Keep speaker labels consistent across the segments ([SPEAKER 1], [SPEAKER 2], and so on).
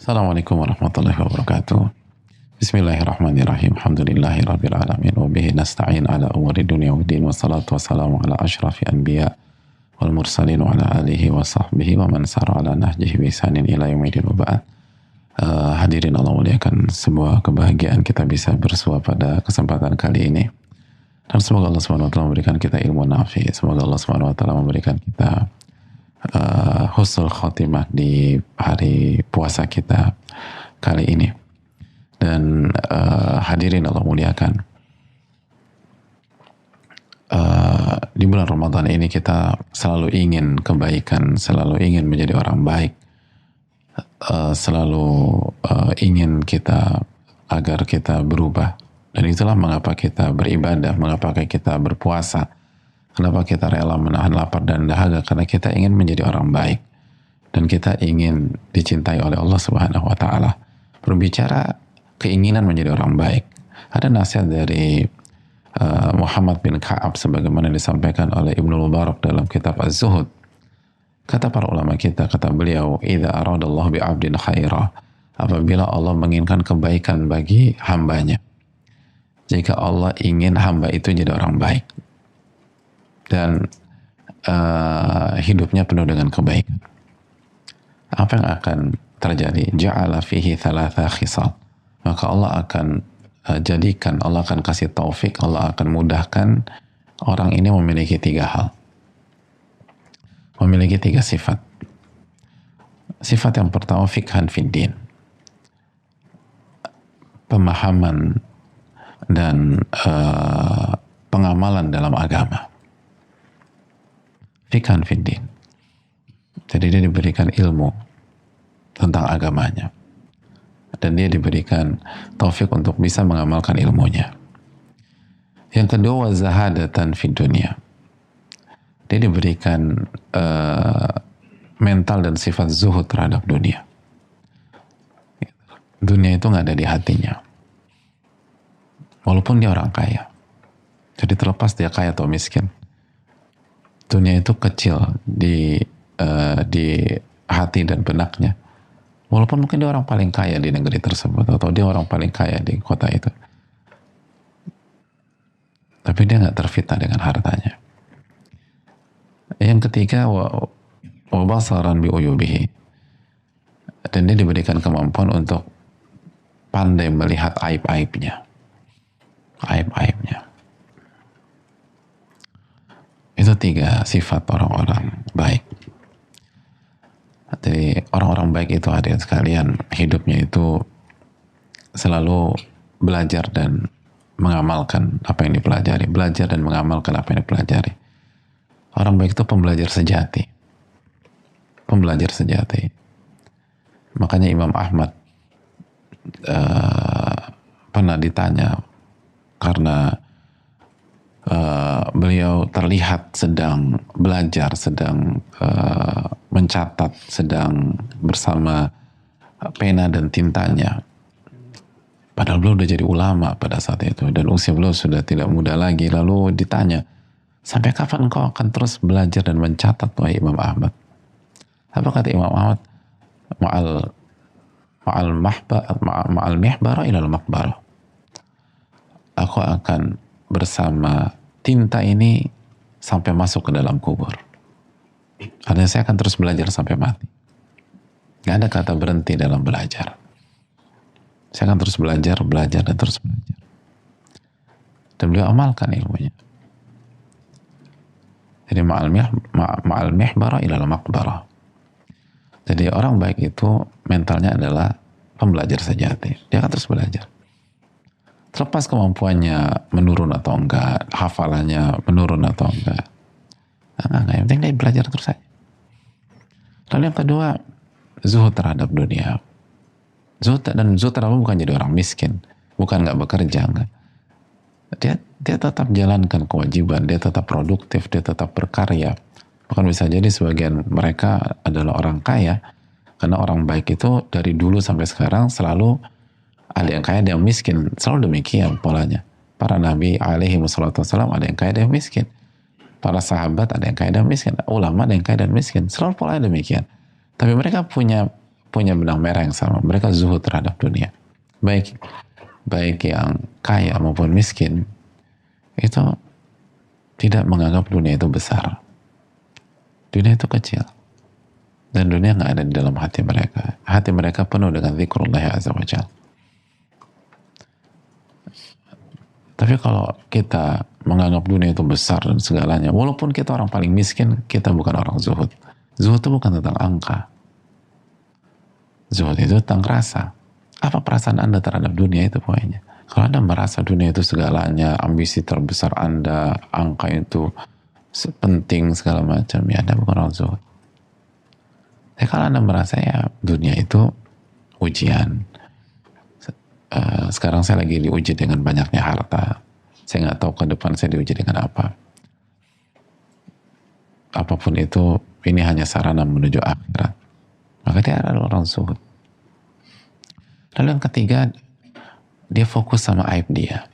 [SPEAKER 1] Assalamualaikum warahmatullahi wabarakatuh. Bismillahirrahmanirrahim. Alhamdulillahi rabbil alamin wa bihi nasta'in ala umuri dunya waddin, wassalatu wassalamu ala asyrafil anbiya wal mursalin wa ala alihi wa sahbihi wa man sara ala nahjihi bi ihsanin ila yaumil wa ba'd. Hadirin Allah muliakan, sebuah kebahagiaan kita bisa bersua pada kesempatan kali ini. Dan semoga Allah SWT memberikan kita ilmu nafi. Semoga Allah SWT memberikan kita husnul khotimah di hari puasa kita kali ini. Dan hadirin Allah muliakan, di bulan Ramadan ini kita selalu ingin kebaikan, selalu ingin menjadi orang baik, selalu ingin kita agar kita berubah. Dan itulah mengapa kita beribadah, mengapa kita berpuasa, kenapa kita rela menahan lapar dan dahaga, karena kita ingin menjadi orang baik dan kita ingin dicintai oleh Allah Subhanahu wa taala. Berbicara keinginan menjadi orang baik, ada nasihat dari Muhammad bin Ka'ab sebagaimana disampaikan oleh Ibnu Mubarak dalam kitab Az-Zuhud. Kata para ulama kita, kata beliau, idza aradallahu bi'abdin khaira, apabila Allah menginginkan kebaikan bagi hambanya, jika Allah ingin hamba itu jadi orang baik dan hidupnya penuh dengan kebaikan, apa yang akan terjadi? Ja'ala fihi thalatha khisal, maka Allah akan jadikan, Allah akan kasih taufik, Allah akan mudahkan orang ini memiliki tiga hal, memiliki tiga sifat. Sifat yang pertama, fikhan fiddin, pemahaman dan pengamalan dalam agama. Fikhan fiddin, jadi dia diberikan ilmu tentang agamanya dan dia diberikan taufik untuk bisa mengamalkan ilmunya. Yang kedua, zahadatan fid dunya, dia diberikan mental dan sifat zuhud terhadap dunia. Dunia itu nggak ada di hatinya, walaupun dia orang kaya. Jadi terlepas dia kaya atau miskin, dunia itu kecil di hati dan benaknya, walaupun mungkin dia orang paling kaya di negeri tersebut atau dia orang paling kaya di kota itu, tapi dia nggak terfitnah dengan hartanya. Yang ketiga, wa basaran bi uyubihi, dan dia diberikan kemampuan untuk pandai melihat aib-aibnya. Itu tiga sifat orang-orang baik. Jadi orang-orang baik itu, hadirin sekalian, hidupnya itu selalu belajar dan mengamalkan apa yang dipelajari, belajar dan mengamalkan apa yang dipelajari. Orang baik itu pembelajar sejati, makanya Imam Ahmad pernah ditanya, karena beliau terlihat sedang belajar, sedang mencatat, sedang bersama pena dan tintanya, padahal beliau sudah jadi ulama pada saat itu dan usia beliau sudah tidak muda lagi. Lalu ditanya, sampai kapan engkau akan terus belajar dan mencatat, wahai Imam Ahmad? Apa kata Imam Ahmad? Ma'al mihbara ilal maqbarah, aku akan bersama tinta ini sampai masuk ke dalam kubur. Artinya saya akan terus belajar sampai mati. Gak ada kata berhenti dalam belajar. Saya akan terus belajar dan terus belajar. Dan beliau amalkan ilmunya. Jadi ma'al mihbara ilal maqbarah. Jadi orang baik itu mentalnya adalah pembelajar sejati. Dia akan terus belajar. Terlepas kemampuannya menurun atau enggak, hafalannya menurun atau enggak. Enggak, yang penting dia belajar terus saja. Lalu yang kedua, zuhud terhadap dunia. Zuhud terhadap bukan jadi orang miskin, bukan enggak bekerja, enggak. Dia tetap jalankan kewajiban, dia tetap produktif, dia tetap berkarya. Bahkan bisa jadi sebagian mereka adalah orang kaya, karena orang baik itu dari dulu sampai sekarang selalu ada yang kaya, ada yang miskin, selalu demikian polanya. Para nabi alaihi wassalatu wassalam ada yang kaya, ada yang miskin. Para sahabat ada yang kaya dan miskin, ulama ada yang kaya dan miskin, selalu polanya demikian. Tapi mereka punya punya benang merah yang sama. Mereka zuhud terhadap dunia. Baik yang kaya maupun miskin, itu tidak menganggap dunia itu besar. Dunia itu kecil. Dan dunia nggak ada di dalam hati mereka. Hati mereka penuh dengan zikrullah azza wa jalla. Tapi kalau kita menganggap dunia itu besar dan segalanya, walaupun kita orang paling miskin, kita bukan orang zuhud. Zuhud itu bukan tentang angka. Zuhud itu tentang rasa. Apa perasaan Anda terhadap dunia itu poinnya. Kalau Anda merasa dunia itu segalanya, ambisi terbesar Anda, angka itu penting segala macam, ya Anda bukan orang zuhud. Tapi kalau Anda merasa ya dunia itu ujian, sekarang saya lagi diuji dengan banyaknya harta, saya nggak tahu ke depan saya diuji dengan apa. Apapun itu, ini hanya sarana menuju akhirat. Maka dia adalah orang zuhud. Lalu yang ketiga, dia fokus sama aib dia.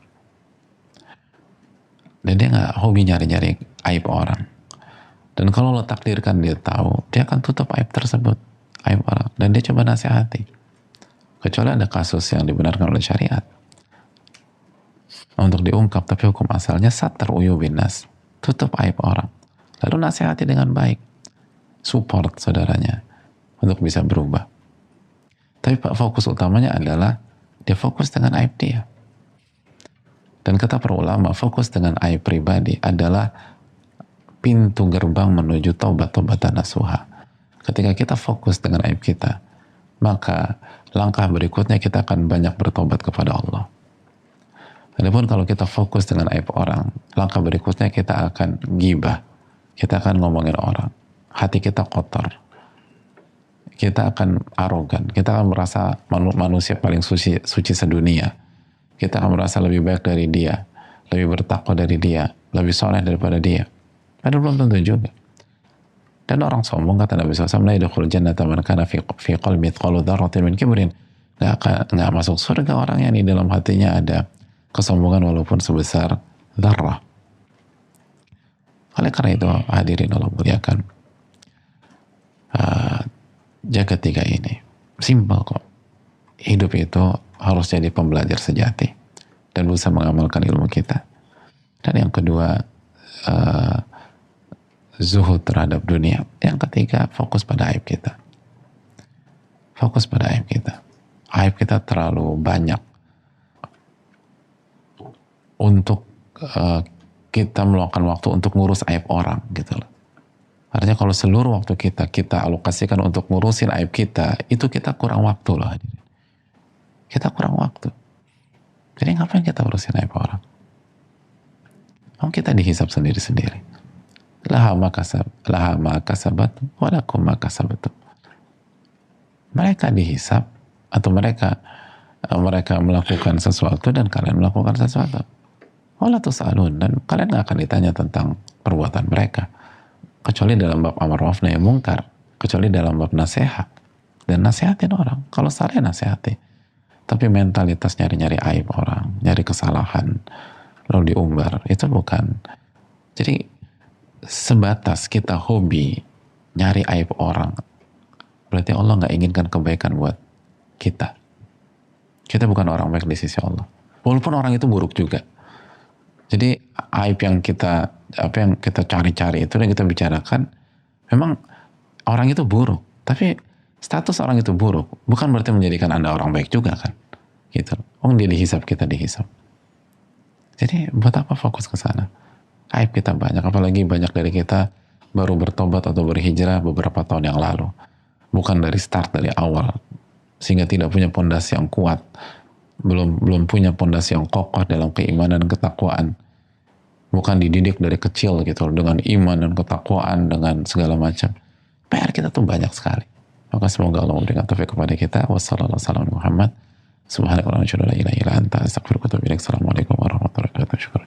[SPEAKER 1] Dan dia nggak hobi nyari-nyari aib orang. Dan kalau lo takdirkan dia tahu, dia akan tutup aib tersebut, aib orang. Dan dia coba nasihati. Kecuali ada kasus yang dibenarkan oleh syariat untuk diungkap, tapi hukum asalnya satar uyubin nas, tutup aib orang, lalu nasihati dengan baik, support saudaranya untuk bisa berubah. Tapi fokus utamanya adalah dia fokus dengan aib dia. Dan kata para ulama, fokus dengan aib pribadi adalah pintu gerbang menuju taubat-taubatan nasuha. Ketika kita fokus dengan aib kita, maka langkah berikutnya kita akan banyak bertobat kepada Allah. Adapun kalau kita fokus dengan aib orang, langkah berikutnya kita akan gibah, kita akan ngomongin orang, hati kita kotor, kita akan arogan, kita akan merasa manusia paling suci sedunia, kita akan merasa lebih baik dari dia, lebih bertakwa dari dia, lebih soleh daripada dia. Padahal belum tentu juga. Dan orang sombong, kata Nabi SAW, la yadkhulul jannata man kana fi qalbi mithqalu dzarratin min kibrin. Nggak masuk surga orang yang di dalam hatinya ada kesombongan walaupun sebesar dzarrah. Oleh karena itu, hadirin Allah muliakan, jaga tiga ini. Simpel kok. Hidup itu harus jadi pembelajar sejati dan bisa mengamalkan ilmu kita. Dan yang kedua, zuhud terhadap dunia. Yang ketiga, fokus pada aib kita. Fokus pada aib kita. Aib kita terlalu banyak untuk kita meluangkan waktu untuk ngurus aib orang gitu loh. Artinya kalau seluruh waktu kita alokasikan untuk ngurusin aib kita, itu kita kurang waktu loh. Kita kurang waktu. Jadi ngapain kita urusin aib orang? Mau kita dihisab sendiri-sendiri. Laha ma kasabat walakum ma kasabatum. Mereka dihisab atau mereka melakukan sesuatu dan kalian melakukan sesuatu. Wala tus'alun, dan kalian gak akan ditanya tentang perbuatan mereka kecuali dalam bab amar ma'ruf nahi mungkar, kecuali dalam bab nasihat. Dan nasihatin orang, kalau salah nasihati. Tapi mentalitas nyari-nyari aib orang, nyari kesalahan lalu diumbar, itu bukan. Jadi sebatas kita hobi nyari aib orang, berarti Allah nggak inginkan kebaikan buat kita. Kita bukan orang baik di sisi Allah, walaupun orang itu buruk juga. Jadi aib yang kita cari-cari itu dan kita bicarakan, memang orang itu buruk, tapi status orang itu buruk bukan berarti menjadikan Anda orang baik juga kan, gitu. Dia dihisab, kita dihisab. Jadi buat apa fokus ke sana? Aib kita banyak, apalagi banyak dari kita baru bertobat atau berhijrah beberapa tahun yang lalu, bukan dari start, dari awal, sehingga tidak punya pondasi yang kuat, belum punya pondasi yang kokoh dalam keimanan dan ketakwaan, bukan dididik dari kecil gitu dengan iman dan ketakwaan dengan segala macam. PR kita tuh banyak sekali. Maka semoga Allah memberikan taufik kepada kita. Wassalamualaikum warahmatullahi wabarakatuh. Assalamualaikum warahmatullahi wabarakatuh. Assalamualaikum warahmatullahi wabarakatuh.